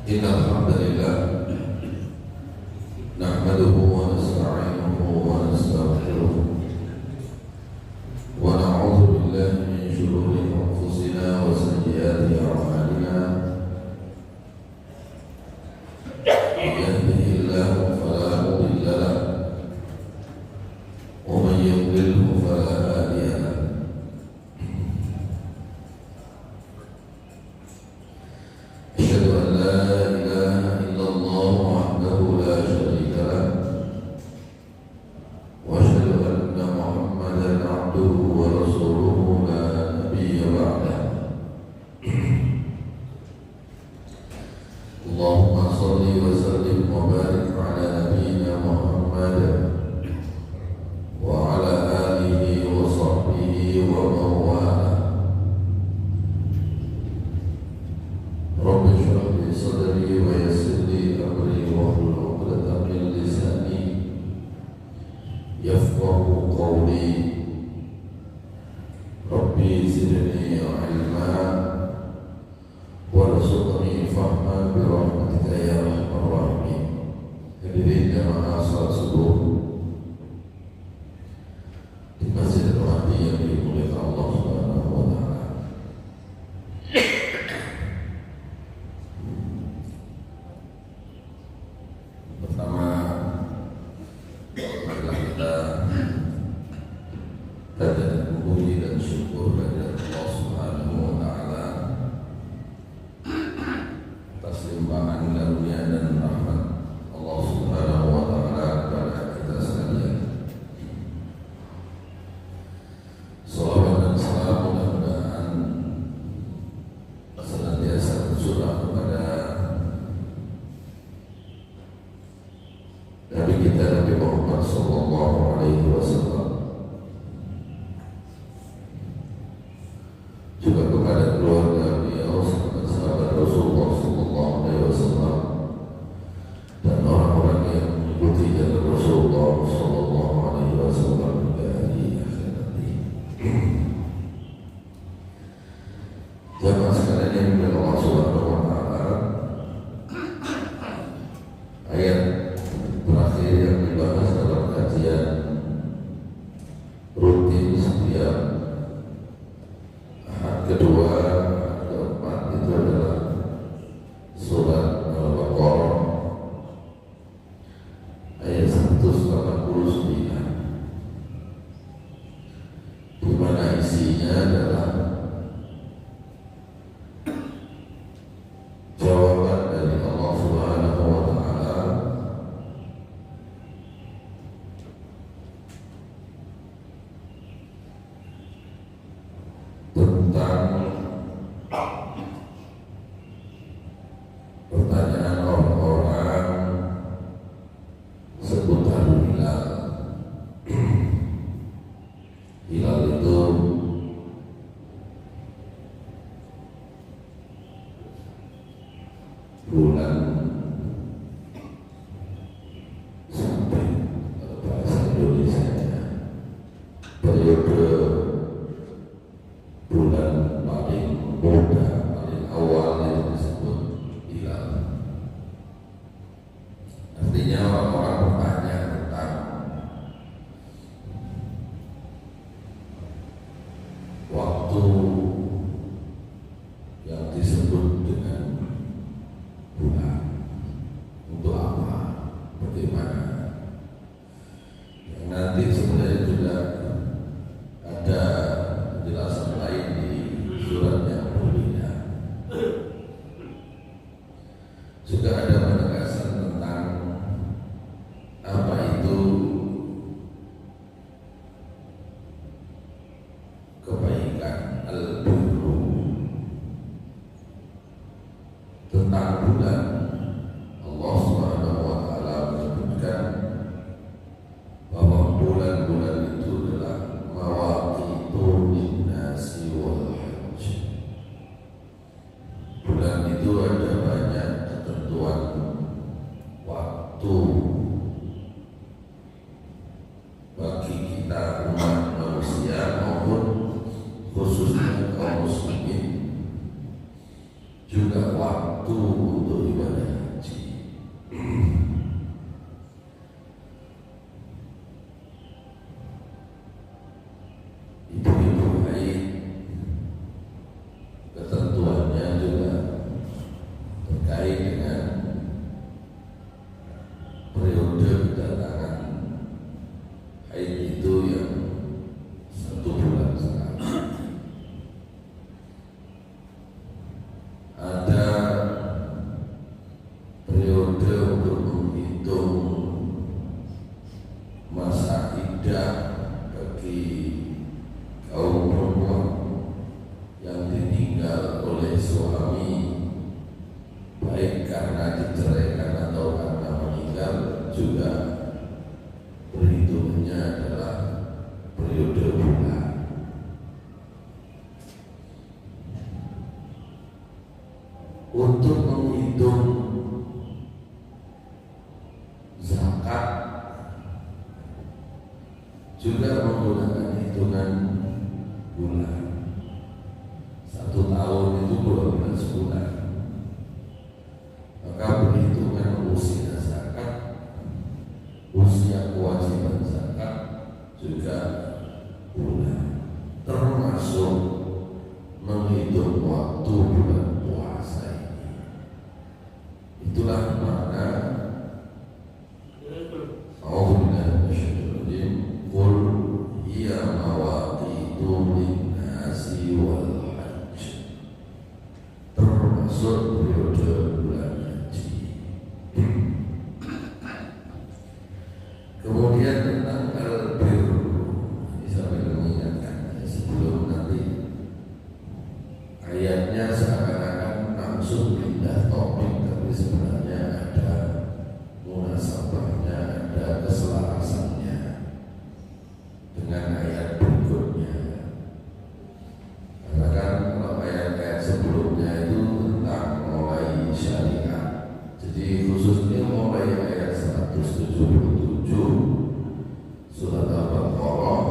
إن الحمد لله نحمده ونستعينه ونستغفره ونعوذ بالله من شرور أنفسنا وسيئات أعمالنا من يهده الله فلا مضل له ومن يضلله فلا هادي له أشهد أن لا إله إلا الله وحده لا شريك له وأشهد أن محمدا عبده ورسوله لا نبي بعده اللهم صل وسلم وبارك على نبينا محمد وعلى آله وصحبه ومن والاه رب اشرح لي صدري ويسر لي أمري واحلل عقدة من لساني يفقهوا قولي ربي زدني علما وارزقني فهما برحمتك يا أرحم الراحمين. Hadirin jamaah salat subuh di Masjid Al-Hadi yang dimuliakan Allah Subhanahu wa taala. Pertama, marilah kita panjatkan puji dan syukur kepada Allah Subhanahu wa taala atas limpahan karunia dan rahmat Allah Subhanahu wa taala kepada kita sekalian. Salawat dan salam mudah-mudahan senantiasa tercurah kepada Nabi kita Nabi Muhammad sallallahu alaihi wasallam, juga kepada keluarga beliau, sahabat Rasulullah sallallahu alaihi wasallam, dan orang-orang yang mengikuti jalan Rasulullah sallallahu alaihi wasallam hingga hari akhir nanti. Jamaah sekalian yang dimuliakan Allah Subhanahu wa taala, ayat terakhir yang dibahas dalam kajian rutin setiap ahad kedua, keempat itu adalah surat Al-Baqarah ayat 189, di mana isinya adalah jawaban dari Allah Subhanahu wa taala tentang pertanyaan orang-orang seputar hilal. Hilal itu bulan sampai bahasa Indonesia periode bulan paling muda, paling awalnya disebut hilal. Artinya orang-orang bertanya tentang waktu yang disebut dengan bulan. Untuk apa? Bagaimana? Yang nanti sebenarnya juga ada penjelasan lain di surat yang berbeda. Juga ada penegasan tentang apa itu kebaikan, al-birru, tentang bulan. Allah Subhanahu wa taala menyebutkan bahwa bulan-bulan itu adalah mawaqitu linnasi wal hajj. Bulan itu ada banyak ketentuan waktu bagi kita umat manusia maupun khususnya kaum muslimin juga waktu untuk ibadah haji. Ibu-ibu haid ketentuannya juga terkait dengan periode kedatangan haid itu yang 1 bulan sekali. Ada periode untuk menghitung masa iddah bagi kaum perempuan yang ditinggal oleh suami, baik karena diceraikan atau karena meninggal, juga perhitungannya adalah periode bulan. Untuk menghitung zakat juga menggunakan hitungan bulan. 1 tahun itu 12 bulan. Maka perhitungan usia zakat, usia kewajiban zakat juga bulan, termasuk menghitung waktu bulan puasa ini. Itulah makna A'udzubillahi minasyaitonir rajim. Qul hiya mawaqitu lin-nasi wal hajj, termasuk periode bulan haji. Kemudian tentang albir, ini sampai mengingatkan sebelum nanti ayatnya seakan-akan langsung pindah topik, tapi sebenarnya ada munasabahnya, ada keselarasannya dengan ayat berikutnya. Karena kan kalau ayat-ayat sebelumnya itu tentang mulai syariat, jadi khususnya mulai ayat 177 surat Al-Baqarah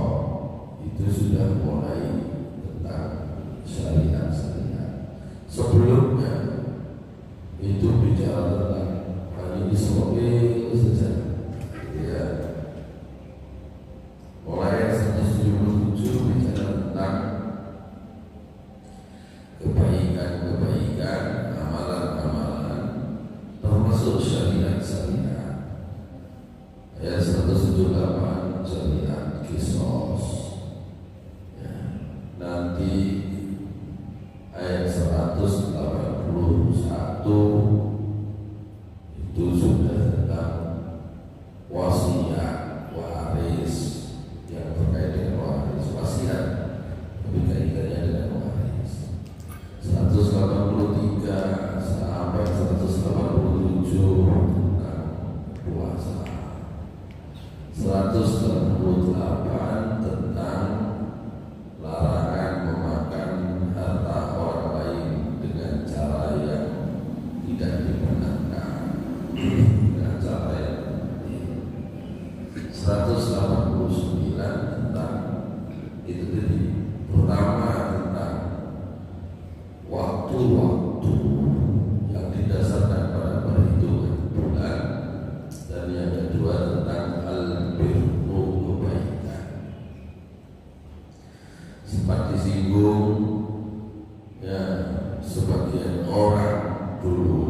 itu sudah mulai tentang syariat-syariat. Sebelumnya itu bicara tentang Bani Israil saja, ya. Mulai 177 bicara tentang kebaikan-kebaikan, amalan-amalan, termasuk syariat-syariat. Ayat 178 syariat kisos, ya. Nanti ayat 181 itu sudah tentang wasiat waris, yang terkait dengan waris, wasiat tapi kaitannya dengan waris. 183 sampai 187 tentang puasa. 188 tentang larangan memakan harta orang lain dengan cara yang tidak dibenarkan, dengan cara yang 189 tentang itu tadi. Pertama tentang waktu-waktu yang didasarkan pada perhitungan bulan, dan yang kedua tentang al-birru, kebaikan. Sempat disinggung, ya, sebagian orang dulu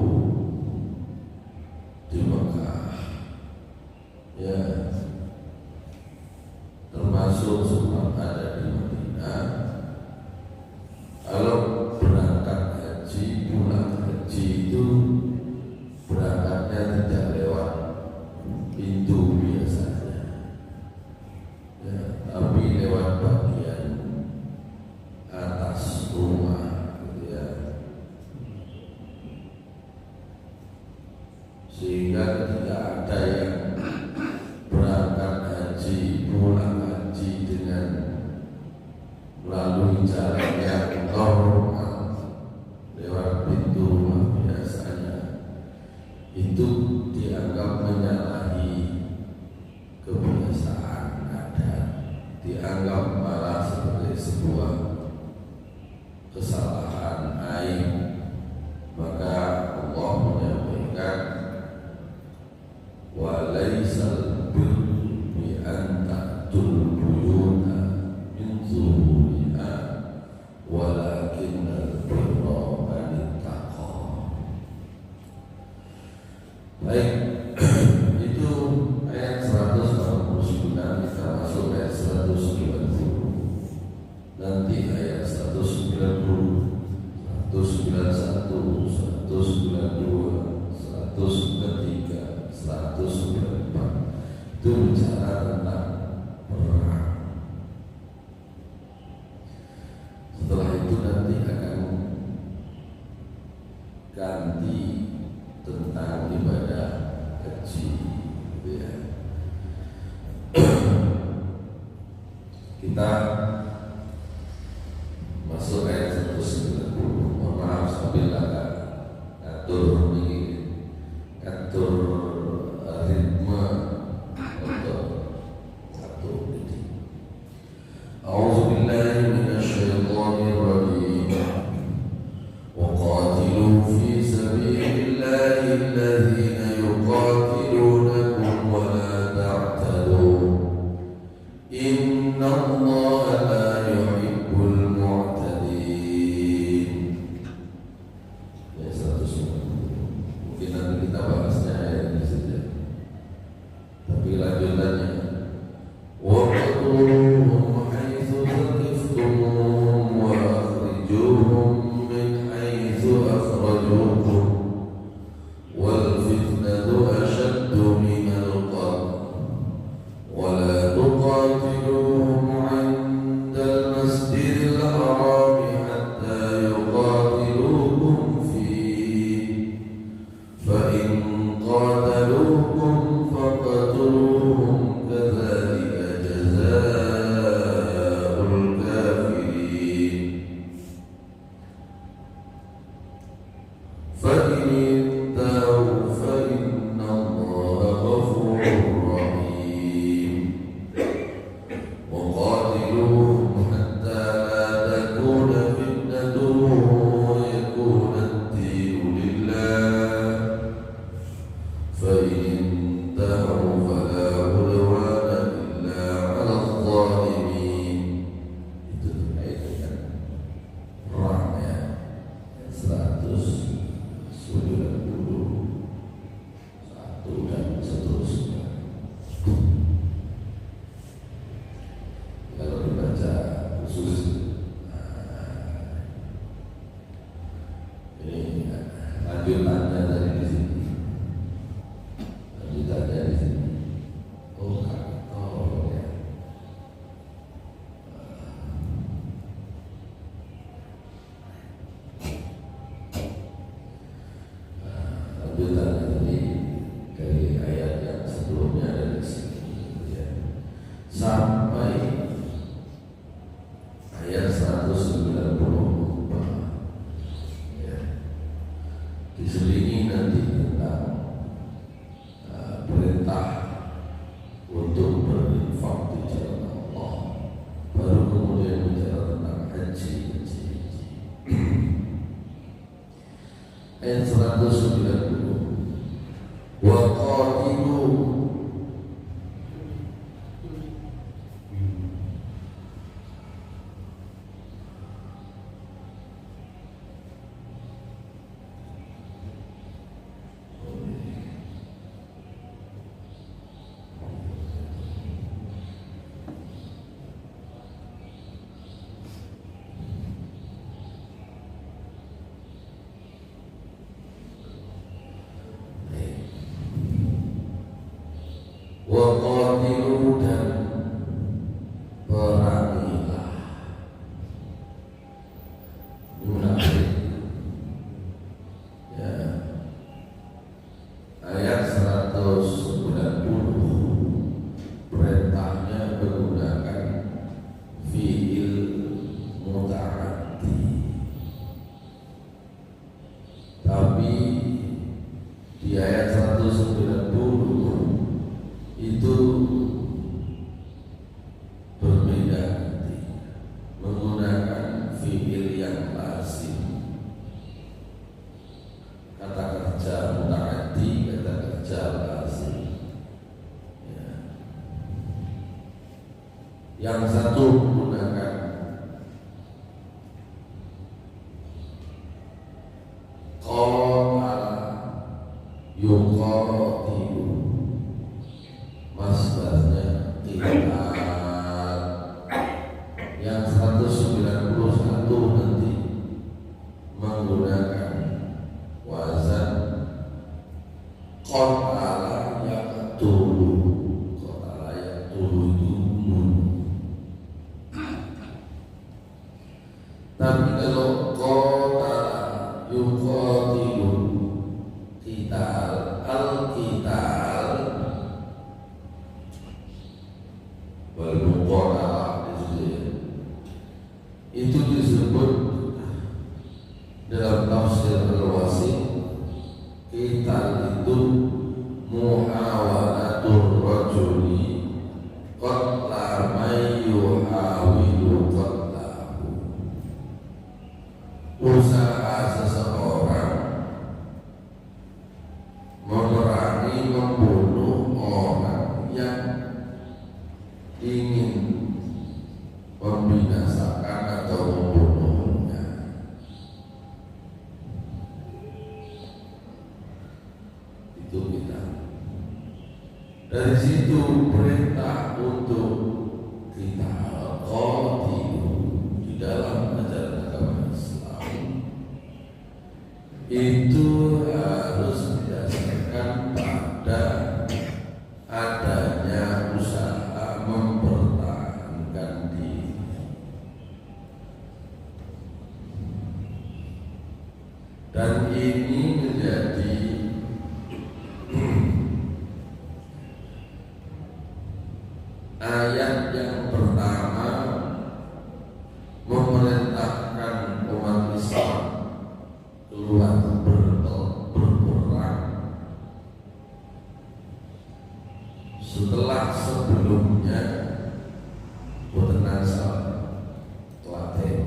di Mekah, ya, termasuk sempat ada di Madinah, kalau berangkat haji, pulang haji itu berangkatnya tidak lewat pintu biasanya, ya, tapi lewat bagian atas rumah, gitu ya. Sehingga ketika ada yang berangkat haji, pulang haji dengan melalui jalan yang normal lewat pintu rumah biasanya, itu dianggap menyalahi kebiasaan adat, dianggap malah sebagai sebuah kesalahan, aib, Baik, itu ayat 189, kita masuk ayat 190. Nanti ayat 190, 191, 192, 193, 194 itu bicara tentang perang. Setelah itu nanti akan ganti tentang ibadah haji, gitu ya. Kita masuk ayat 190. Mohon maaf sambil agak atur ritme untuk atur ini. A'udzubillahi minasyaitonir rajim. Wa qatilu fi sabilillahi alladhina yuqatilunakum wa la ta'tadu. Innallaha la yuhibbul mu'tadin. Ya, 190. Mungkin nanti kita bahasnya ayat ini saja. Tapi lanjutannya, waqtuluhum haitsu thaqiftumuhum wa akhrijuhum min haitsu akhrajukum wal fitnatu ashaddu minal qatl wa la tuqatiluhum 'indal masjidil haram hatta yuqatilukum fihi fa in qataluukum faqtuluhum kadzalika jazaa'ul kafirin fa in intahu fa innallaha ghafurur rahim wa qatiluhum hatta la takuna fitnatun wa yakuna ad-dinu lillah فإن انتهوا فلا عدوان إلا على الظالمين. Itu terkait dengan perangnya 191 dan seterusnya. Kalau dibaca khusus ini lanjutannya dari di sini. Lanjutannya di sini. Oh, kantor ya. Lanjutannya tadi dari ayat yang sebelumnya dari sini ya. Sampai ayat 194 ya. Diselingi nanti tentang perintah untuk berinfak di jalan Allah. Baru kemudian bicara tentang haji. Ayat 190. Wa qatilu dan perangilah. Munafik ya. Ayat 190 perintahnya menggunakan fi'il muta'addi. Tapi di ayat 190 itu berbeda nanti, menggunakan fi'il yang lazim. Kata kerja muta'addi, kata kerja lazim ya. Yang satu menggunakan qala yuqatilu masdarnya qital yang 191 nanti menggunakan wazan qatala yaqtulu. Qatala yaqtulu itu nun. Tapi kalau qatala yuqatilu qital al-qital wal muqatalah itu disebut dalam tafsir al-Wasit qital itu muhawalatur rajuli qatla may yuhawilu qatlahu, usaha seseorang memerangi membunuh orang yang ingin membinasakan atau membunuhnya. Itu kita. Dari situ perintah untuk kita qatilu di dalam ajaran agama Islam itu harus didasarkan pada adanya usaha mempertahankan diri. Dan ini menjadi ayat yang pertama memerintahkan umat Islam keluar berperang setelah sebelumnya bertenasal telaten.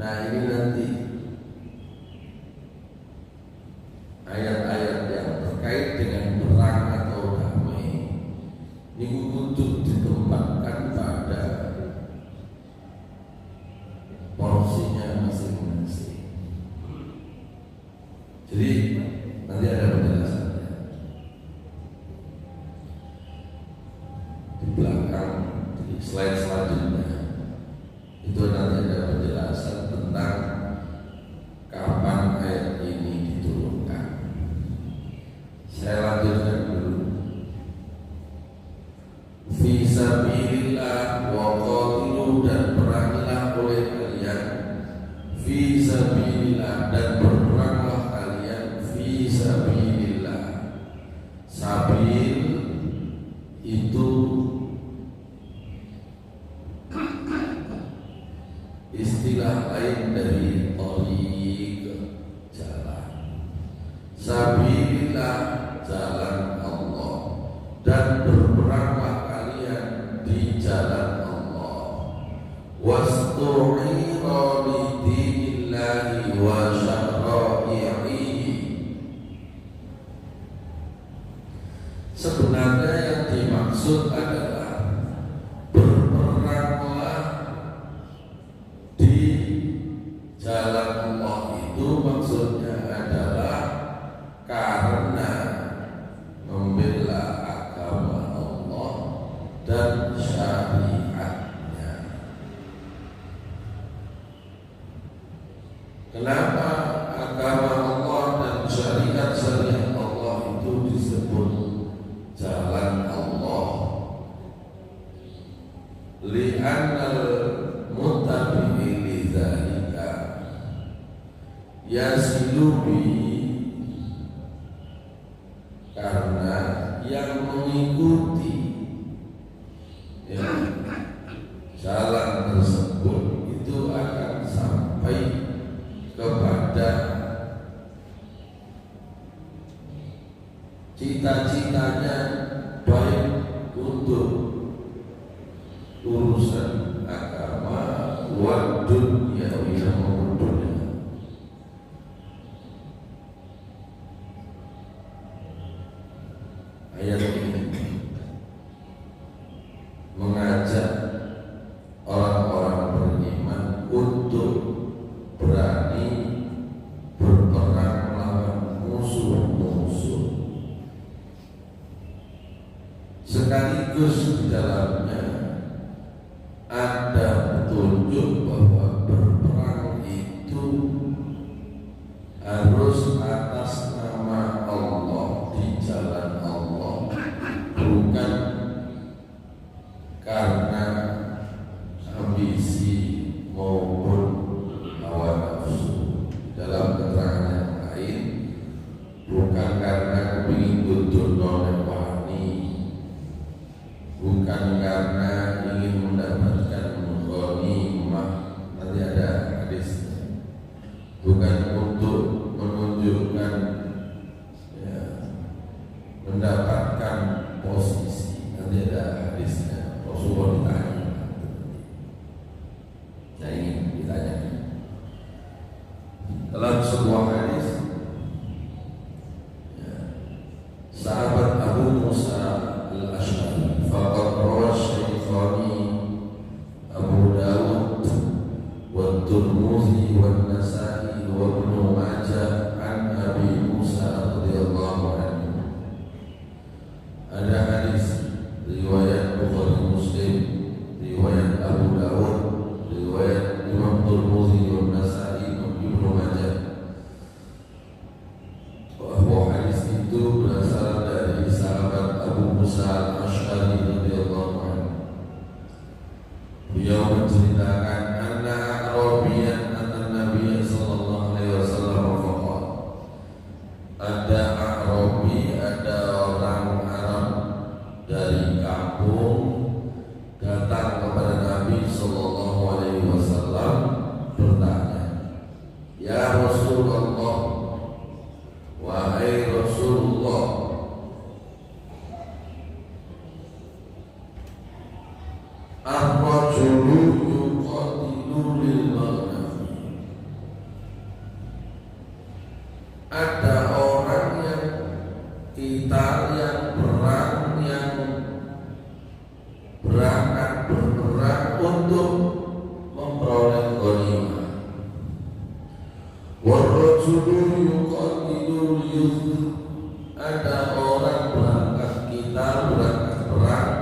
Nah ini nanti ayat-ayat yang terkait dengan perang atau damai ini untuk ditempatkan pada porsinya masing-masing. Jadi nanti ada penjelasannya di belakang di slide selanjutnya. Itu nanti ada penjelasan tentang kapan ayat ini diturunkan. Saya lanjutkan dulu. Fi sabilillah wa qatilu, dan perangilah oleh kalian fi sabilillah, dan berperanglah kalian fi sabilillah. Sabil itu istilah lain dari thariq, jalan. Sabilillah, jalan Allah, dan berperanglah kalian di jalan Allah. Wastu'ira lidinillahi wa syara'ihi. Sebenarnya yang dimaksud adalah berperanglah di jalan Allah, itu maksudnya adalah karena membela agama Allah dan syariatnya. Kenapa agama Allah dan syariat Allah itu disebut jalan Allah? Li'annal muttabi'i lidzalika yasilubi, karena yang mengikuti jalan tersebut itu akan sampai kepada cita-citanya, baik untuk urusan agama wa dunya maupun dunia. sekaligus di dalamnya ada petunjuk bahwa berperang itu harus atas nama Allah, di jalan Allah, bukan karena ambisi maupun hawa nafsu. Dalam keterangan yang lain, bukan karena kepingin tutur nolak wani, bukan karena ingin mendapatkan ghanimah, nanti ada hadisnya, bukan untuk menunjukkan ya, mendapatkan posisi, nanti ada hadisnya. Rasulullah ditanya, nah ini ditanya dalam sebuah hadis ya, sahabat Abu Musa al-Ash'ari faqad rawa Syaikhani Abu Dawud wa Tirmidzi wa Nasa'i wa Ibnu Majah an Abi Musa radhiyallahu anhu. Ada hadis riwayat Bukhari Muslim, riwayat Abu Dawud, riwayat Imam Tirmidzi wa Nasa'i wa Ibnu Majah, bahwa hadis itu berasal dari sahabat Abu Musa al-Ash'ari radhiyallahu anhu. Beliau menceritakan anna Arabiyan Nabi sallallahu alaihi wasallam faqala, ada Arabi, ada orang Arab dari kampung datang kepada Nabi sallallahu alaihi wasallam bertanya, ya Rasulullah, wahai Rasulullah, ar-rajulu yuqatilu lil maghnami. Ada orang yang berang, yang berperang untuk memperoleh ghanimah. War-rajulu yuqatilu liyudh. Ada orang berangkat perang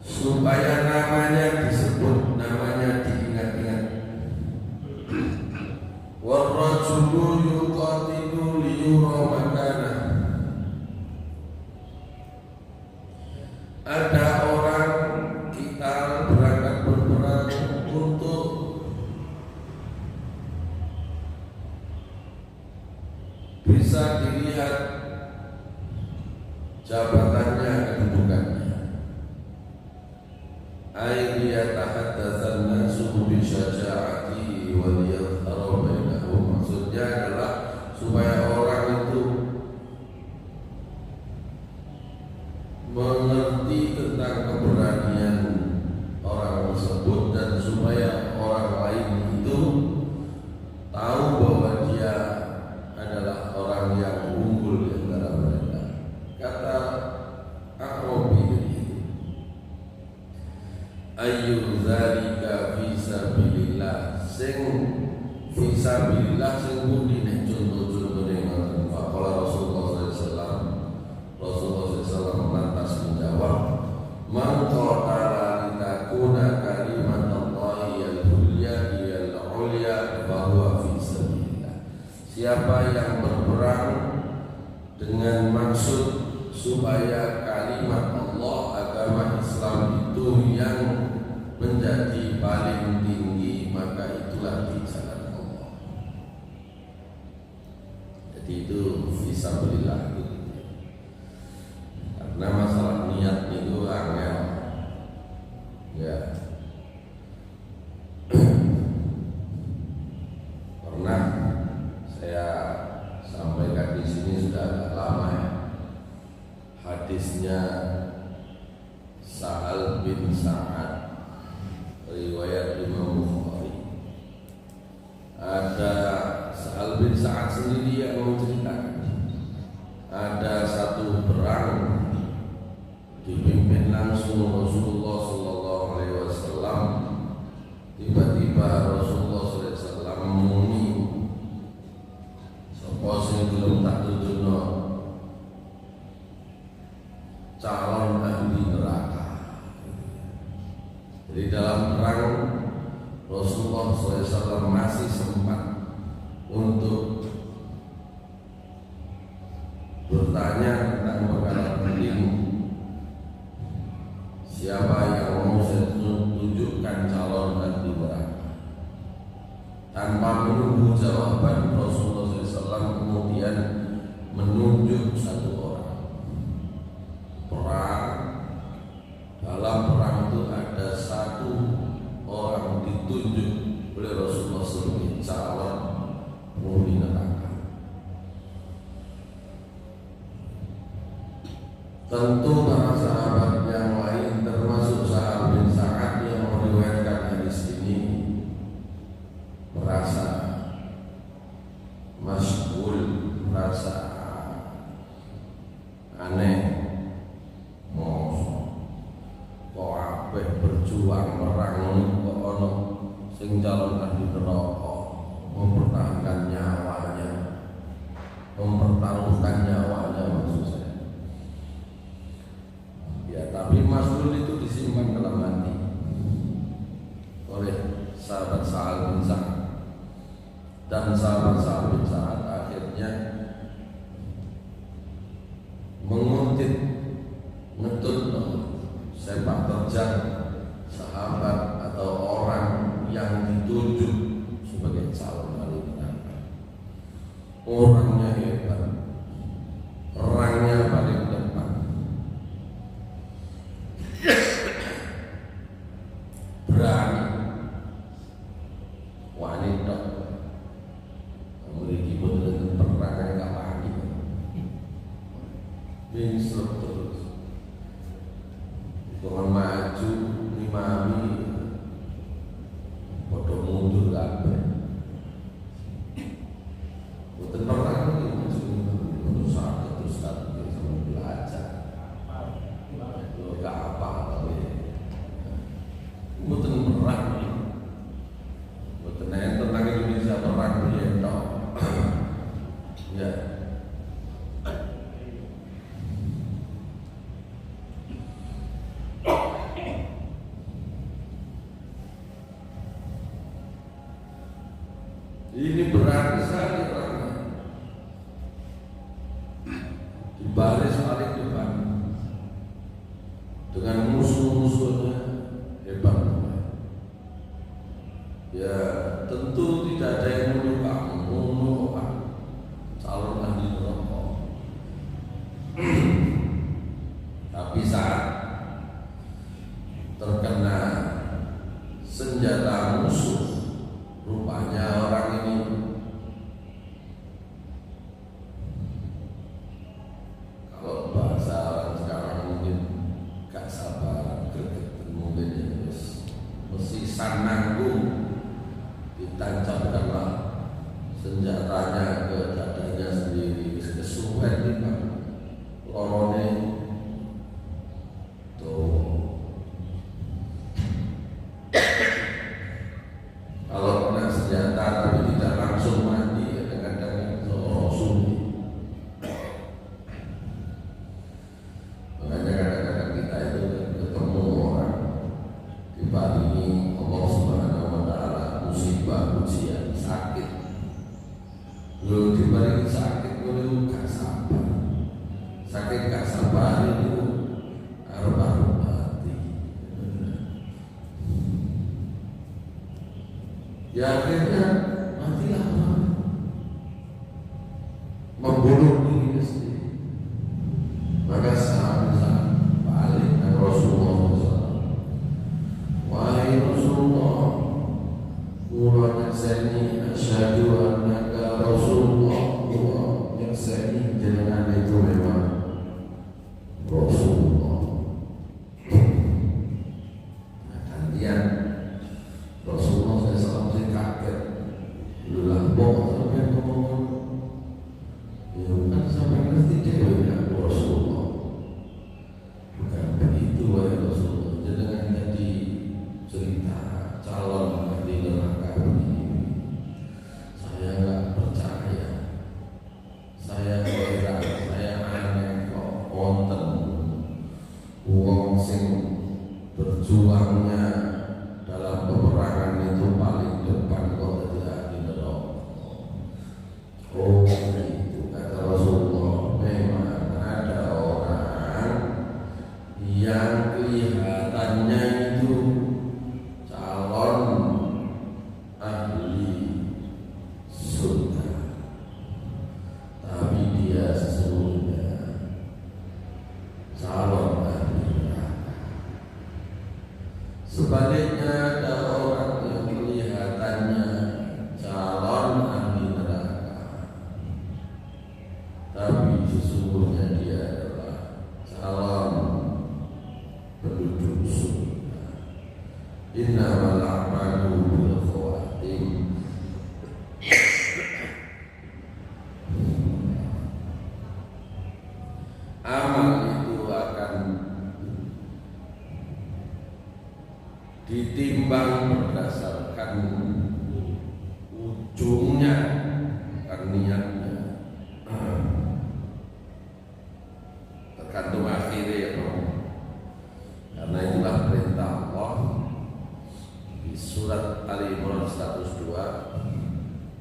supaya namanya disebut, namanya diingat-ingat. War-rajulu yuqatilu liyura makanah. Ada orang berangkat berperang untuk bisa dilihat jabatannya, kedudukannya. Ayyatahaddatsan nasu bi syaja'ati wa liyadhharu bainahum. Maksudnya adalah supaya orang itu mengerti tentang keberanian orang tersebut, dan supaya orang lain itu tahu bahwa dia adalah orang yang unggul di antara mereka. Kata Arabi ini, ayu dzalika fi sabilillah, sing fi sabilillah sing pundi nek contoh-contone ngoten. Faqala Rasulullah sallallahu alaihi wasallam, Rasulullah sallallahu lantas menjawab, man qatala litakuna kalimatullahi al-ulya al-ulya fa huwa fi sabilillah. Siapa yang berperang dengan maksud supaya kalimat Allah, agama Islam itu yang menjadi paling tinggi, maka itulah di jalan Allah. Jadi itu fisabilillah itu. Karena masalah niat itu angel, ya. Pernah saya sampaikan di sini sudah agak lama ya. Hadisnya Sa'al bin Sa'ad, riwayat Imam Bukhari. Ada Sa'al bin Sa'ad sendiri yang menceritakan ada satu perang dipimpin langsung Rasulullah sallallahu alaihi wasallam. Tiba-tiba Rasulullah sallallahu alaihi wasallam muni, sapa sing belum tak tuturno Rasulullah SAW masih sempat untuk bertanya tentang perkara penting. Siapa yang mau saya tunjukkan calon nanti neraka? Tanpa menunggu jawaban, Rasulullah SAW kemudian menunjuk satu orang. Perang, dalam perang itu ada satu orang ditunjuk oleh Rasulullah sebagai calon penghuni neraka. Tentu para sahabat yang lain termasuk Sa'ad bin Sa'ad yang meriwayatkan hadis ini merasa masyghul, merasa aneh, kok apik berjuang merang kok ono sing calon ahli neraka, mempertahankan nyawanya, mempertaruhkan nyawanya maksud saya. Ya, tapi masyghul itu disimpan dalam hati oleh sahabat Sa'ad bin Sa'ad. Dan sahabat Sa'ad bin Sa'ad akhirnya menguntit, ngetut sepak terjang sahabat atau orang yang ditunjuk sebagai calon ahli neraka. Orangnya hebat, orangnya paling depan, berani, wanita memiliki model perangai kapani, bingsrep terus, jangan maju, ngimami, bodoh mundur kabeh. Boten perang iki maju sakit terus tapi sama belajar. Yo gak apa tapi boten perang. Boten tentang Indonesia perang piye tok. Ya. Ini berarti sekali orangnya di baris paling depan dengan musuh-musuhnya hebat. Ya tentu tidak ada yang menyukai calon ahli neraka. Tapi saat terkena senjata musuh, rupanya orang ini kalau bahasa orang sekarang mungkin gak sabar, greget, mungkin ya mesti sanangku, ditancapkanlah senjatanya ke dadanya sendiri, kesuwen nih Pak lorone tuh. Kalau kena senjata tapi tidak langsung mati, kadang-kadang langsung. Makanya kadang-kadang kita itu ketemu orang diparingi Allah Subhanahu wa Ta'ala musibah, ujian, sakit. Lu diparingi sakit, lu gak sabar. Sakit gak sabar itu arep-arep mati. Ya akhirnya matilah membunuh diri sendiri. Maka saat balik ke Rasulullah SAW, wahai Rasulullah, kula nyakseni asyhadu annaka Rasulullah, kula nyakseni jenengan itu memang Rasulullah. Nah, gantian Rasulullah SAW kaget, lu lampau sampai ngomong, ya kan sampai ngerti dewe aku Rasulullah. Bukan begitu wahai Rasulullah, jangan jadi cerita calon ahli neraka begini. Saya nggak percaya, saya heran, saya a'malu bil khawatim. Amal itu akan ditimbang berdasarkan ujungnya, bukan niatnya. Tergantung akhirnya ya, karena itulah perintah Allah di surat Ali Imran 102.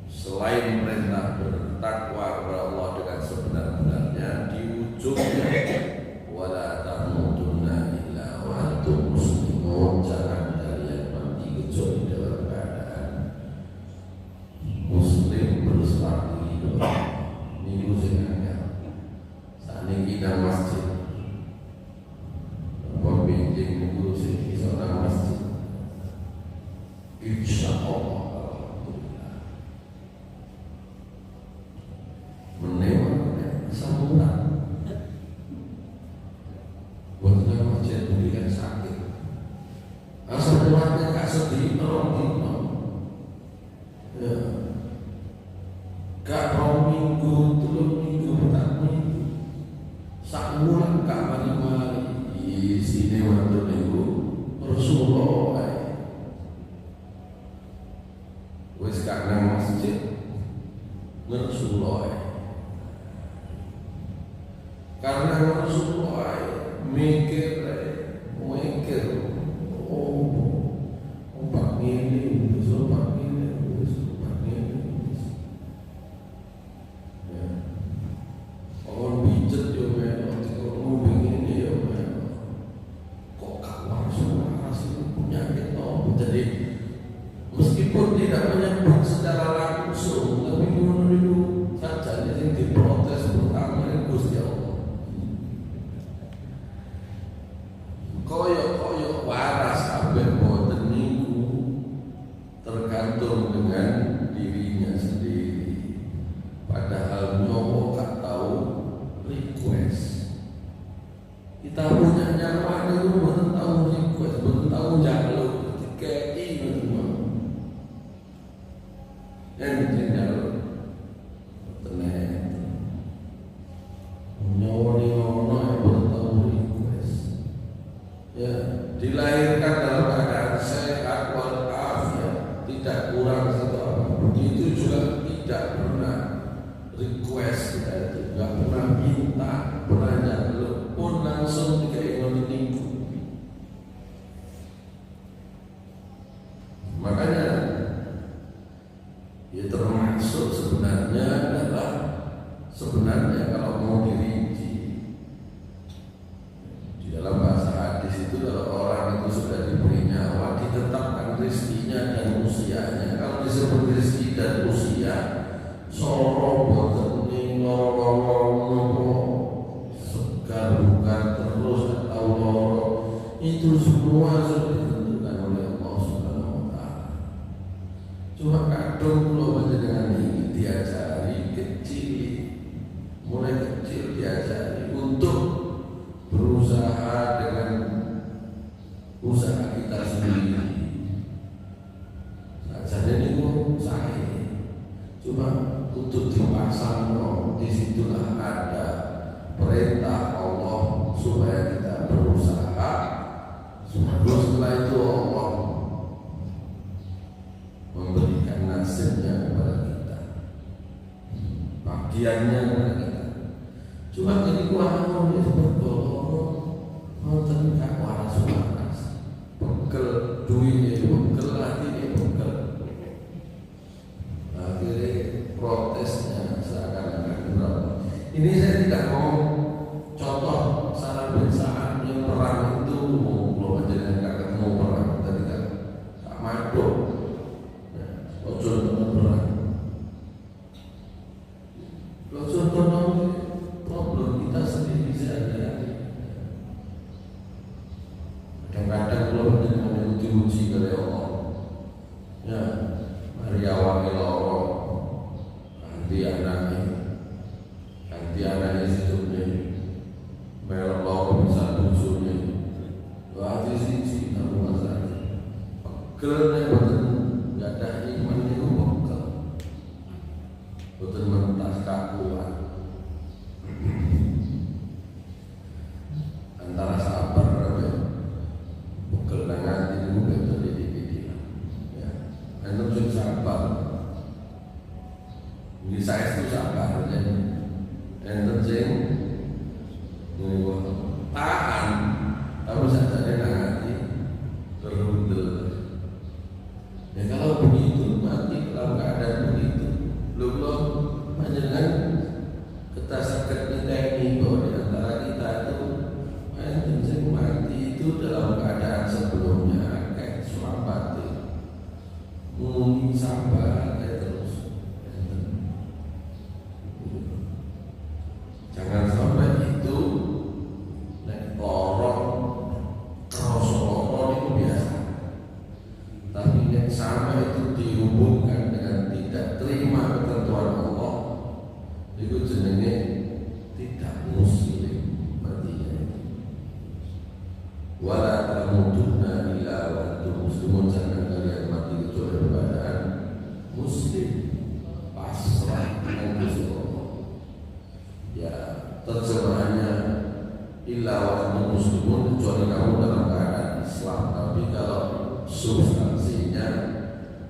Selain perintah bertakwa kepada Allah dengan sebenar-benarnya, di ujungnya wala tamutunna illa wa antum muslimun, jangan kalian mati kecuali dalam keadaan muslim berserah diri. Minggu senangnya saat ini kita masjid pembimbing minggu sini seorang masjid, insya Allah menewang sambutan buatnya masjid berikan sakit asal lewatnya gak sedih nolong ya gak mau minggu telur minggu tak minggu sak bulan gak mari-mari di sini waktu minggu Rasulullah wis gak nang masjid Rasulullah. Karena Rasulullah mikir, Pak ini, besok Pak ini, besok Pak ini. Orang pijet yo melok, orang begini yo melok. Kok kawan suara sih penyakit no? Jadi meskipun tidak menyebut secara langsung, tapi dulu saja yang diprotes pertama itu Gusti Allah. Koyok waras kabeh boten niku tergantung dengan dirinya sendiri. Padahal nyowo gak tahu request. Kita punya nyawa itu boten tahu request, boten tahu jaluk, dikei boten mau. Yen jaluk tenan. Nyowo ni ono boten tahu request. Ya, dilahirkan dalam keadaan sehat walafiat, tidak kurang satu apa. Begitu juga tidak pernah request kita itu, tidak pernah minta, pernah nyaluk pun langsung dikasih minggu. Makanya ya termasuk sebenarnya adalah kalau mau dirinci di dalam bahasa hadis itu, kalau orang itu sudah diberi nyawa ditetapkan rezekinya dan usianya. Kalau disebut rezeki dan usia, soro boten ning loro segar bukan terus atau loro, itu semua sudah ditentukan oleh Allah Subhanahu wa taala. Cuma kadang kalau dengan ini diajari kecil, mulai kecil diajari untuk berusaha dengan usaha kita sendiri. Jadi itu saya cuma untuk dipasang, disitulah ada perintah Allah supaya kita berusaha. Setelah itu Allah memberikan nasibnya kepada kita, bagiannya kepada kita. Cuma ini kuahmu ini bergolong, mau tenggak waras-waras, pegel duitnya, pegel hatinya, pegel. Akhirnya protesnya seakan-akan berapa. Ini saya tidak mau contoh salah bensaan yang perang itu, belum aja nggak ketemu perang, tadi kan tak madok, ojo nonton perang, ojo nonton problem kita sendiri saja. Kadang-kadang kalau kita mau diuji oleh Allah, ya mari awal loro, ganti anaknya hidupnya, melok loro bisa bujunya, hati siji nang rumah sakit, pegel boten nggak ada iman itu bekal, boten mentas kakuan. Antara sabar dan bekal nangan itu betul di ya. Anda harus sabar. Di saya itu sabar dan sing tahan, tapi saja nanti terhudul. Ya kalau begitu mati dalam keadaan begitu, belum panjenengan kita sakit kita ini bahwa di antara kita itu sing mati itu dalam keadaan sebelumnya kayak sahabat muni sabar terus. Jangan sampai itu naik lorong terus lorong itu biasa, tapi yang sama itu dihubungkan dengan tidak terima ketentuan Allah, itu jenenge tidak muslim matinya. Wala tamutunna illa wa antum muslimun, jangan kalian mati kecuali keadaan muslim, pasrah dengan Gusti Allah. Ya, terjemahannya illa wa antum muslimun, kecuali kamu dalam keadaan Islam. Tapi kalau substansinya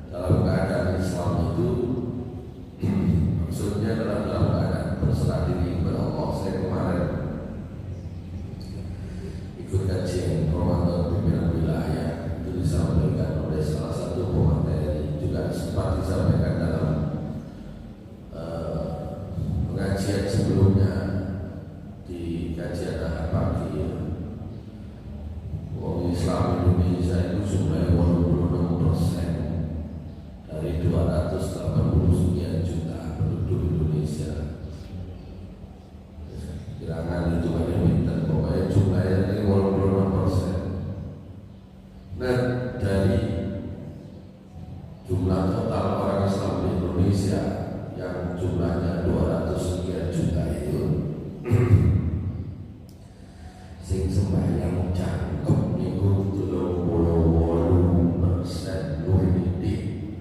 dalam keadaan Islam itu maksudnya dalam keadaan berserah diri kepada Allah. Saya kemarin ikut kajian Ramadan pimpinan wilayah, itu disampaikan oleh salah satu pemateri, juga sempat disampaikan dalam pengajian sebelumnya di kajian ahad pagi. Orang Islam Indonesia itu jumlahnya 86% dari 280 sekian juta penduduk Indonesia. Kirangan itu kan pinter, pokoknya jumlahnya ini 86%. Nah, dari jumlah total orang Islam di Indonesia yang jumlahnya 200 sekian juta itu sing sembahyang cangkem niku 38% luwih titik.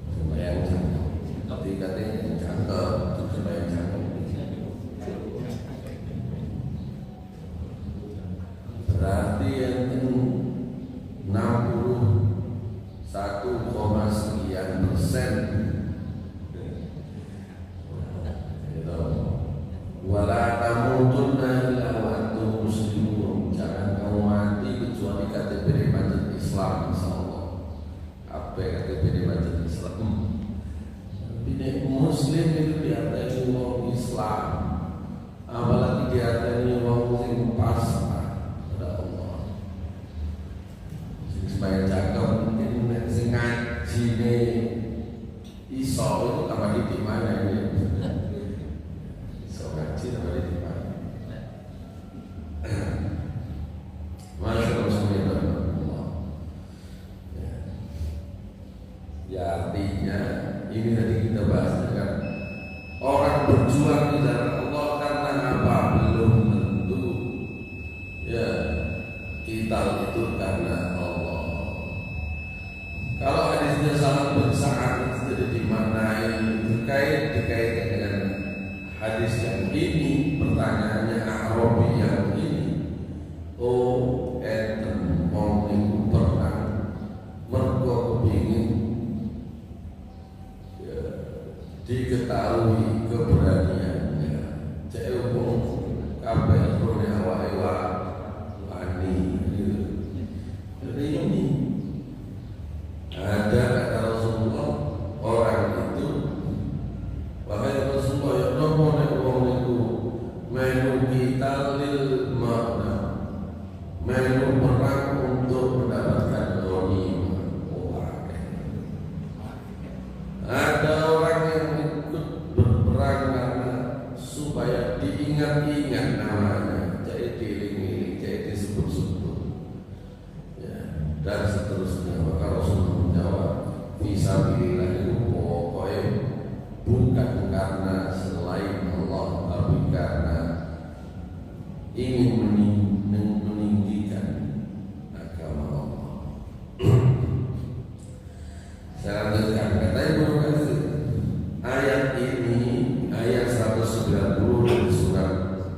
Sembahyang cangkem, tapi katanya cangkem, itu sembahyang cangkem. Berarti yang 61, sekian persen. Wala tamutunna illa wa antum muslimun, jangan kamu mati kecuali KTP Masjid Islam, insyaallah. Apa KTP Masjid Islam? Ini muslim itu diartikan orang Islam, apalagi diartikan orang sing pasrah kepada Allah. Sing supaya jaga mungkin sing ngaji ne iso itu tambah di mana ini? Ngaji sama di depan. Masya Allah. Ya artinya ini tadi kita bahas kan, orang berjuang di jalan Allah karena apa? Belum tentu. Ya, kita itu karena Allah. Kalau hadisnya sangat besar jadi dimaknai dikaitkan dengan hadis yang ini, pertanyaannya Arabi yang ini. Oh, enten wong niku perang mergo kepingin ya, diketahui keberaniannya. Cek wong kabeh rone awake wani gitu. Jadi ini ada kata Rasulullah, orang itu wahai Rasulullah ya nopo nek wong niku melu kita lil makna, melu perang untuk mendapatkan ghanimah. Ada orang yang ikut berperang karena supaya diingat-ingat namanya, jadi dieling-eling, jadi disebut-sebut ya, dan seterusnya. Maka Rasulullah menjawab, fisabilillah itu pokoknya bukan karena selain Allah, tapi karena ingin meninggikan agama Allah. lanjutkan. Katanya Ibnu Katsir, ayat ini ayat 190 dari surat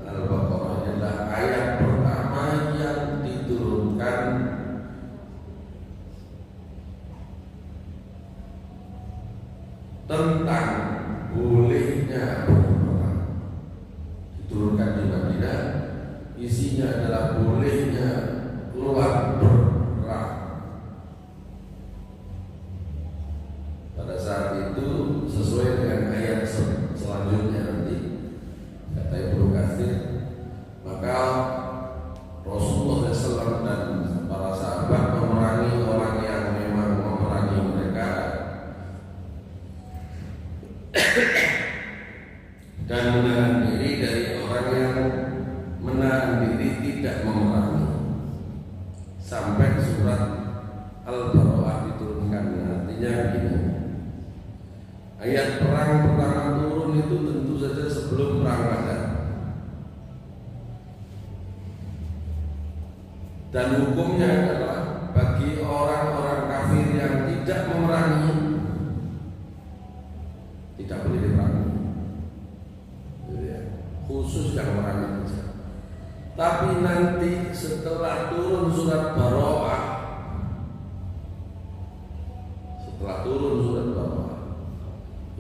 Al-Baqarah adalah ayat pertama yang diturunkan tentang bolehnya berperang. Diturunkan di Madinah, isinya adalah bolehnya keluar berperang. Pada saat itu sesuai dengan ayat selanjutnya nanti kata Ibnu Katsir, maka Rasulullah SAW dan para sahabat memerangi orang yang memang memerangi mereka dan menahan diri dari orang yang menahan diri tidak memerangi sampai surat Al-Baqarah diturunkan. Artinya begini, ayat perang pertama turun itu tentu saja sebelum perang Badar, dan hukumnya adalah bagi orang-orang kafir yang tidak memerangi tidak boleh diperangi, khusus yang memerangi saja. Tapi nanti setelah turun surat Bara'ah,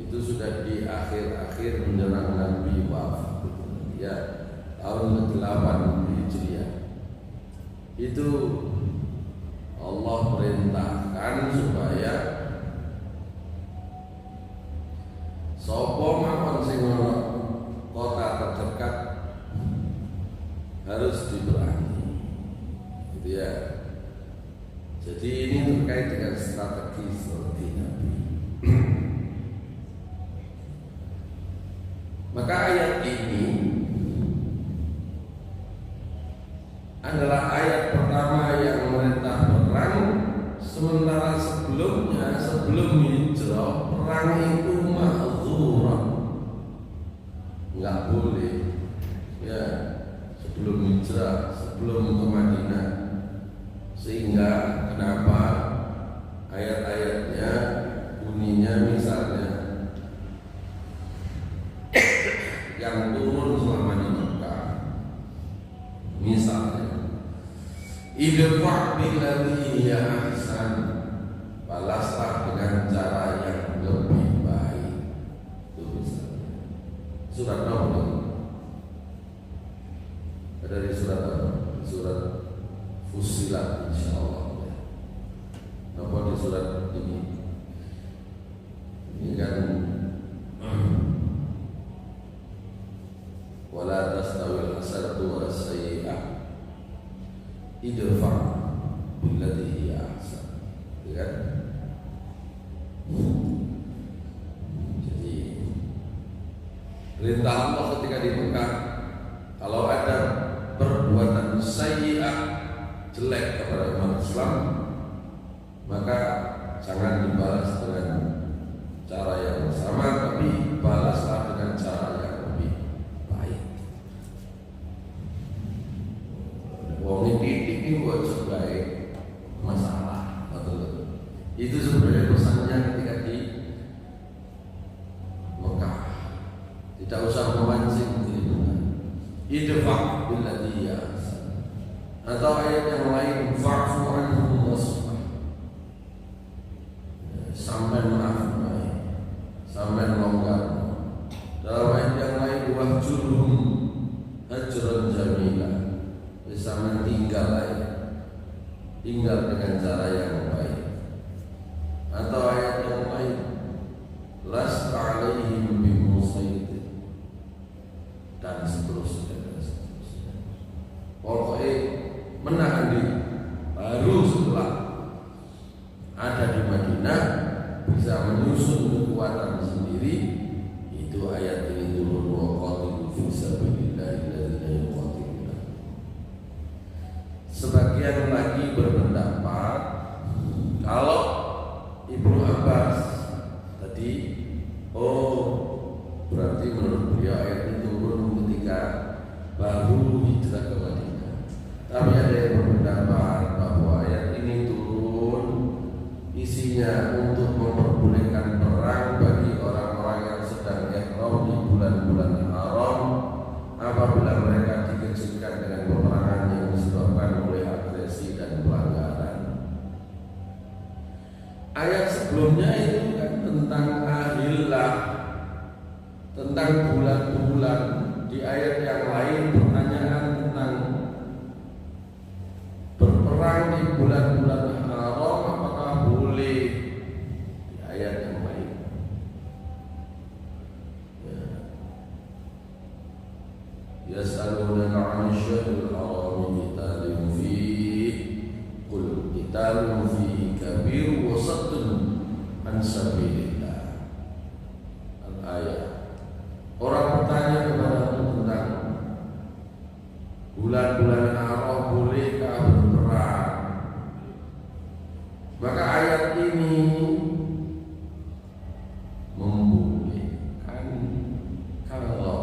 itu sudah di akhir-akhir menjelang Nabi wafat, ya, tahun ke-8 Hijriah. Itu Allah perintahkan supaya sapa mawon sing ana kota terdekat harus diperangi, gitu ya. Jadi ini terkait dengan strategi Nabi. Maka ayat ini adalah ayat pertama yang memerintah perang, sementara sebelumnya, sebelum hijrah, perang itu ma'dzurah, nggak boleh, ya, sebelum hijrah, sebelum ke Madinah. Sehingga kenapa ayat-ayatnya bunyinya misalnya yang turun selama di Mekah, misalnya idfa' billadzi hiya ahsan, balaslah dengan cara yang lebih baik. Itu misalnya surat apa? Dari surat apa? Surat Fussilat, insyaallah. Apa di surat ini? Ini kan wala tastawil hasanatu wala sayyi'ah idfa' billadzi hiya ahsan. Ya kan? Jadi perintah Allah ketika di Mekah, kalau ada perbuatan sayyi'ah, jelek kepada umat Islam, maka jangan dibalas dengan cara yang sama, tapi balaslah dengan cara yang lebih baik. Wong ini buat baik masalah, betul. Itu sebenarnya pesannya ketika di Mekah. Tidak usah memancing keributan. Idfa' billadzi hiya ahsan. Atau ayat yang lain, fa'fu anhum wasfah, sampai maaf, sampai longgar. Dalam ayat yang lain, wahjurhum hajran jamila, sampai tinggal dengan cara yang baik. Atau ayat yang lain, lasta alaihim bimusaitir, dan seterusnya. Pokoknya menahan diri, baru setelah ayat sebelumnya itu kan tentang ahillah, tentang bulan-bulan. Di ayat yang lain pertanyaan tentang berperang di bulan-bulan haram apakah boleh, di ayat yang lain. Yas'alunaka 'anil syahril haram qitalun fihi qul qitalun fihi kabir wa saddun an sabilillah. Al-ayat. Orang bertanya kepadamu tentang bulan-bulan haram bolehkah berperang, maka ayat ini membolehkan kalau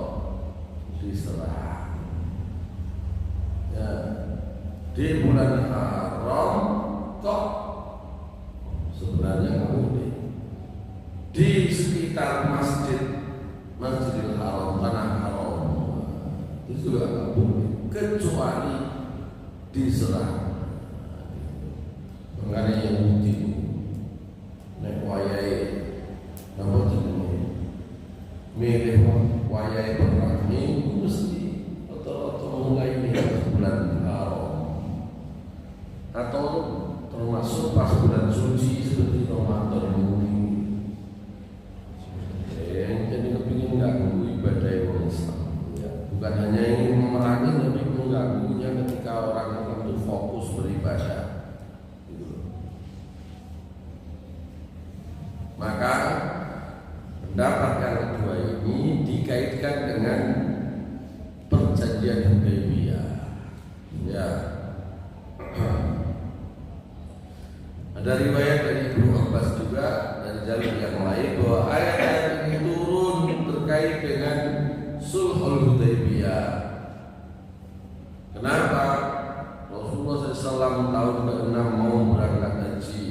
diserang. Ya, di bulan haram kok sebenarnya nggak boleh. Di sekitar Masjidil Haram, tanah haram, itu juga nggak boleh, kecuali diserang. Mengenai Yahudi nek wayai nama jenenge milih wayai perang minggu mesti atau mulai bulan haram atau termasuk pas bulan suci seperti Ramadan ini. Jadi kepingin mengganggu ibadah orang Islam, ya. Bukan hanya ingin memerangi, tapi mengganggunya ketika orang itu fokus beribadah. Maka pendapat yang kedua ini dikaitkan dengan perjanjian Hudaybiyah. Ya. Ada riwayat dari Ibnu Abbas juga dari jalur yang lain bahwa ayat ini turun terkait dengan Sulhul Hudaybiyah. Kenapa? Rasulullah SAW tahun ke-6 mau berangkat haji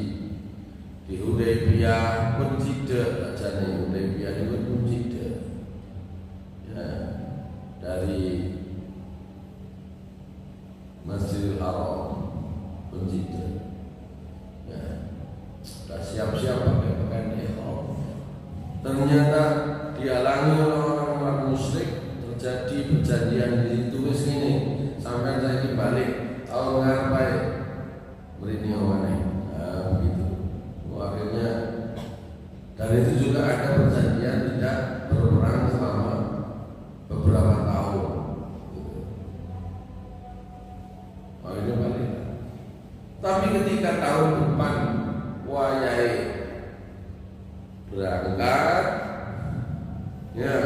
di Hudaybiyah, Penjida, ajane Hudaybiyah itu Penjida. Ya, dari Masjidil Haram, Penjida. Ya, sudah siap-siap pakai pakaian ihram. Ternyata dihalangi oleh orang-orang musyrik, terjadi perjanjian ditulis ini sampai saya balik tahun ngapai berini mana, begitu. Akhirnya dan itu juga ada perjanjian tidak berperang selama beberapa tahun. Akhirnya balik. Tapi ketika tahun depan wayai berangkat, ya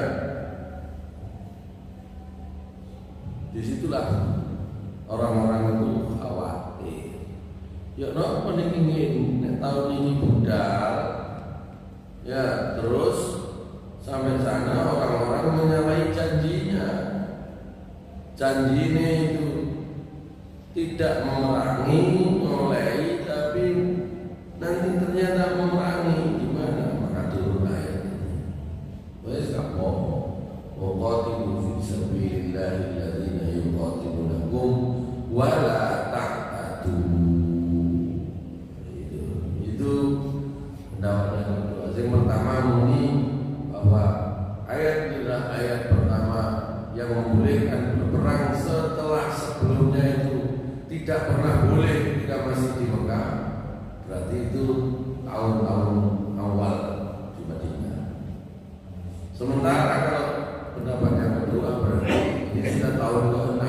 disitulah orang-orang itu khawatir. Ya no, ingin tahun ini budal, ya terus sampai sana orang-orang menyalahi janjinya. Janjinya itu tidak memerangi, mulai tapi nanti ternyata memerangi, gimana? Maka turun ayat ini. Wes kamu waqatilu fi sabilillahi alladziina yuqatilunakum wa la ta'tadu. Itu pendapat yang kedua. Yang pertama muni bahwa ayat ini adalah ayat pertama yang membolehkan berperang setelah sebelumnya itu tidak pernah boleh ketika masih di Mekah. Berarti itu tahun-tahun awal di Madinah. Sementara kalau pendapat yang kedua berarti ini sudah tahun ke-6.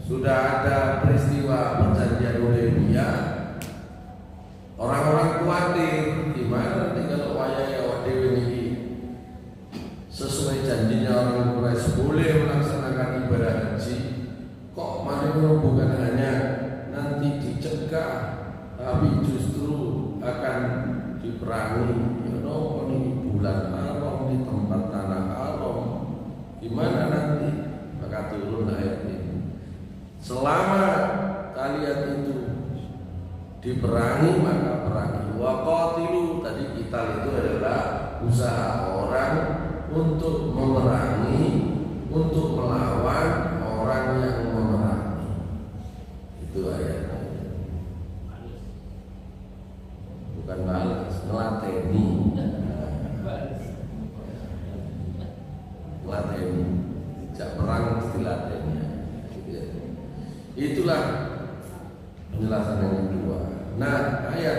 Sudah ada peristiwa perjanjian Hudaybiyah. Orang-orang khawatir gimana nanti kalau wayai awak dhewe niki sesuai janjinya orang Quraisy boleh melaksanakan ibadah haji, kok malah bukan hanya nanti dicegah tapi justru akan diperangi. Ya no, ini bulan haram di tempat tanah haram, gimana nanti? Maka turun ayat ini. Selama kalian itu diperangi maka perangi. Waqatilu, tadi kita itu adalah usaha orang untuk memerangi, untuk melawan orang yang memerangi. Itu ayatnya. penjelasan yang kedua. Nah, ayat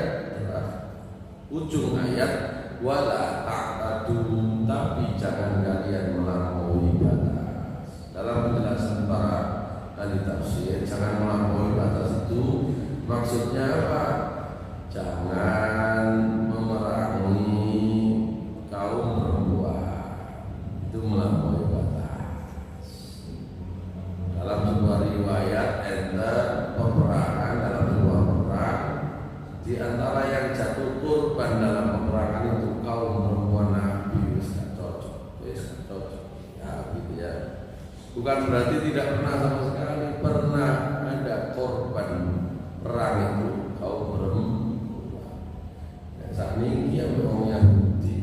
ujung ayat wala ta'tadu, tapi jangan kalian melampaui batas. Dalam penjelasan para ahli tafsir, jangan melampaui batas itu maksudnya apa? Jangan memerangi kaum perempuan, itu melampaui batas. Dalam sebuah riwayat ada peperangan, dalam sebuah perang, di antara yang jatuh korban dalam peperangan itu kaum perempuan Nabi. Wis gak cocok, ya gitu ya. Bukan berarti tidak pernah sama sekali, pernah ada korban perang itu kaum perempuan. Saat ini dia orang Yahudi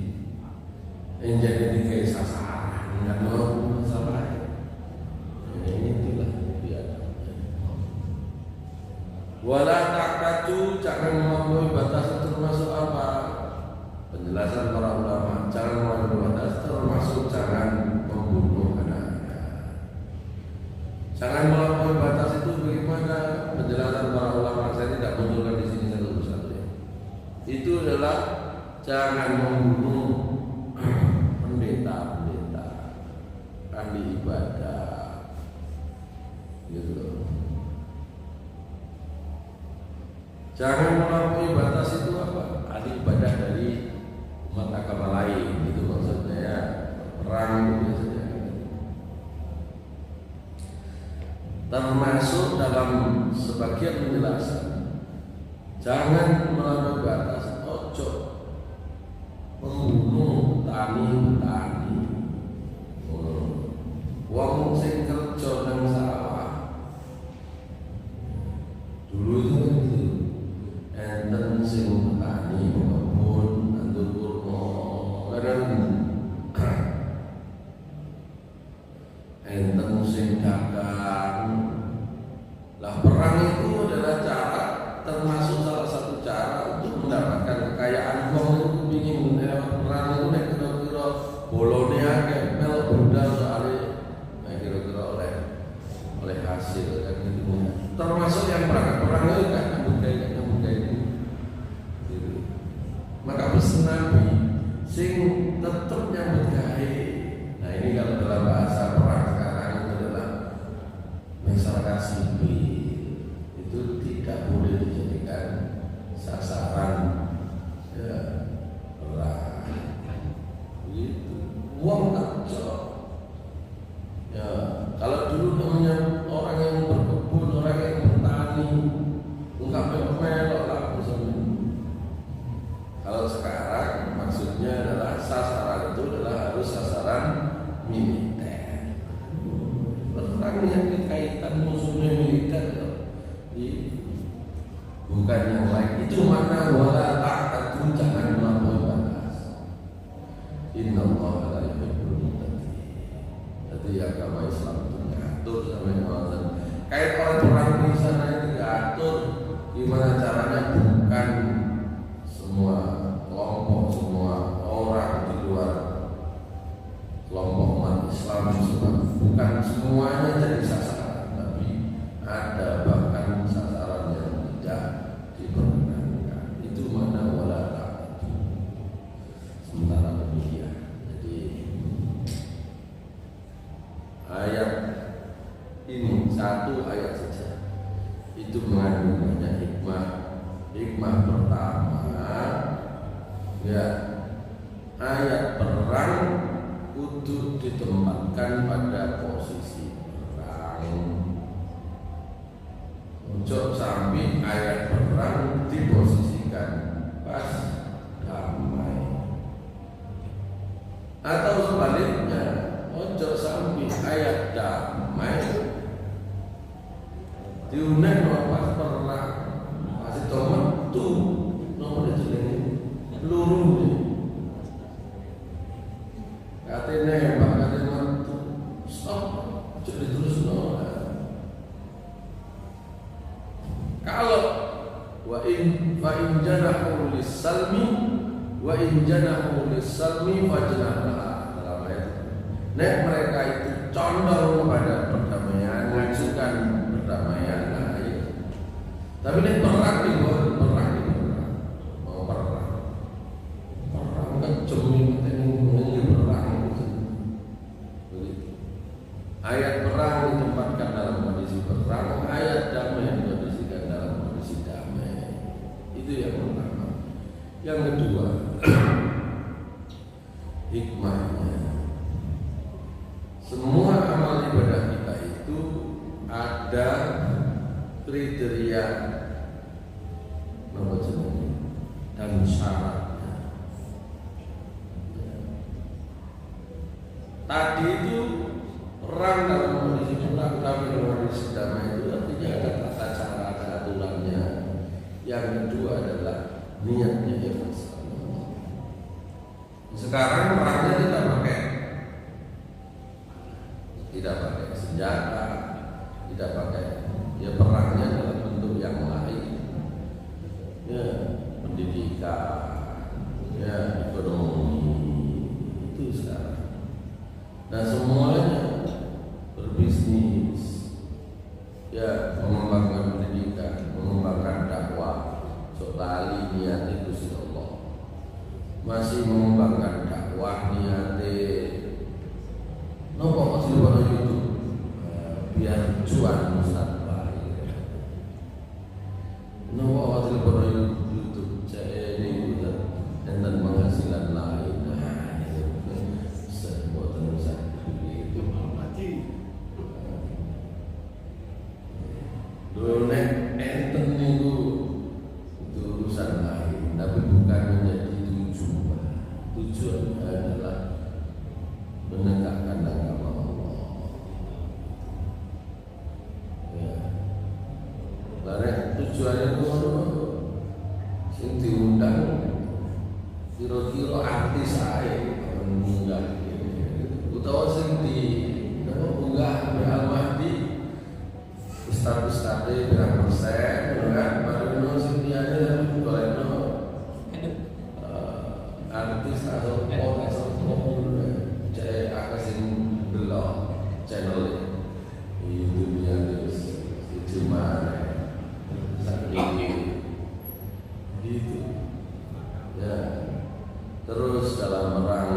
yang jadi tiga sasaran, nggak mau masalah. Ini itulah dia. Wala ta'tadu, jangan melampaui batas itu termasuk apa? Penjelasan para ulama, jangan melampaui batas termasuk jangan membunuh anak-anak. Jangan melampaui batas itu bagaimana? Penjelasan para ulama saya tidak munculkan di sini satu-satu ya. Itu adalah jangan membunuh pendeta-pendeta, ahli ibadah, gitu. Jangan melampaui batas itu apa? Ahli ibadah dari umat agama lain, itu maksudnya ya. Perang biasanya. Termasuk dalam sebagian penjelasan, jangan melampaui batas, ojo membunuh petani. Wong sing kerja nang sawah. Dulu itu kan gitu. Enten sing petani kebun, nandur kurma, kadang enten sing dagang. Lah perang itu adalah cara, termasuk salah satu cara untuk mendapatkan kekayaan. Wong itu ingin perang itu nek kira-kira bolone akeh mel budal soalnya kira-kira oleh hasil kan gitu. Termasuk yang perang itu kan nyambut gawe itu. Maka pesan Nabi sing tetap nyambut gawe. Nah ini kalau dalam bahasa perang sekarang itu adalah masyarakat sipil itu tidak boleh dijadikan sasaran ya, perang. Begitu. Uang kerja. Ya, kalau dulu namanya orang yang berkebun, orang yang bertani, enggak melok lah bersama. Kalau sekarang maksudnya adalah sasaran itu adalah harus sasaran militer. Perang yang berkaitan musuhnya militer, bukan yang lain. Itu makna wala ta'tadu, jangan melampaui batas. Innallaha la yuhibbul mu'tadin. Jadi agama Islam itu diatur sama Allah. Kayak orang perang di sana itu diatur gimana caranya, bukan semua kelompok, semua orang di luar kelompok umat Islam bukan semuanya jadi sasaran, tapi ada bahkan sasaran yang tidak diperkenankan. Itu mana wala ta'tadu. Sementara demikian, jadi ayat ini satu ayat saja itu mengandung banyak hikmah. Hikmah pertama, ya, ayat perang kudu ditempatkan pada posisi perang. Ojo sampai ayat perang diposisikan pas damai. Atau sebaliknya, ojo sampai ayat damai diunek pas perang. Masih tomat tuh nomor jenenge peluru. Katanya hebat, katanya stop, jadi terus no. Kalau wa in janahu lis-salmi fajnah dalam ayat. Nek mereka itu condong kepada perdamaian, mengajukan perdamaian, Tapi ini perang di mau perang kan cumi ini perang. Ayat perang ditempatkan dalam kondisi perang, ayat damai dikondisikan dalam kondisi damai. Itu yang pertama. Yang kedua, hikmahnya. Semua amal ibadah kita itu ada kriteria dan syaratnya. Tadi itu perang dalam kondisi perang, tapi dalam kondisi damai itu artinya ada tata cara, ada aturannya. Yang kedua adalah niatnya ikhlas. Sekarang perangnya tidak pakai senjata, tidak pakai, ya perangnya dalam bentuk yang lain, ya pendidikan, ya ekonomi, itu sekarang. Nah semuanya berbisnis, ya mengembangkan pendidikan, mengembangkan dakwah, soal niat itu sih Allah. Masih mengembangkan dakwah niatnya. Nopo masih pada YouTube biar cuan Ustaz baik. Nopo masih pada YouTube saya ini dan penghasilan lain. Semua terusan itu mati. Dulu enten itu urusan lain, tapi bukan menjadi tujuan. Tujuan adalah menegakkan agama Allah. Ya. Karena tujuannya itu sing diundang kira-kira artis ae meninggal utawa sing di unggah Al-Mahdi ustaz-ustaz berapa persen kan baru sing diane golekno artis atau channel itu dia cuma gitu ya. Terus dalam perang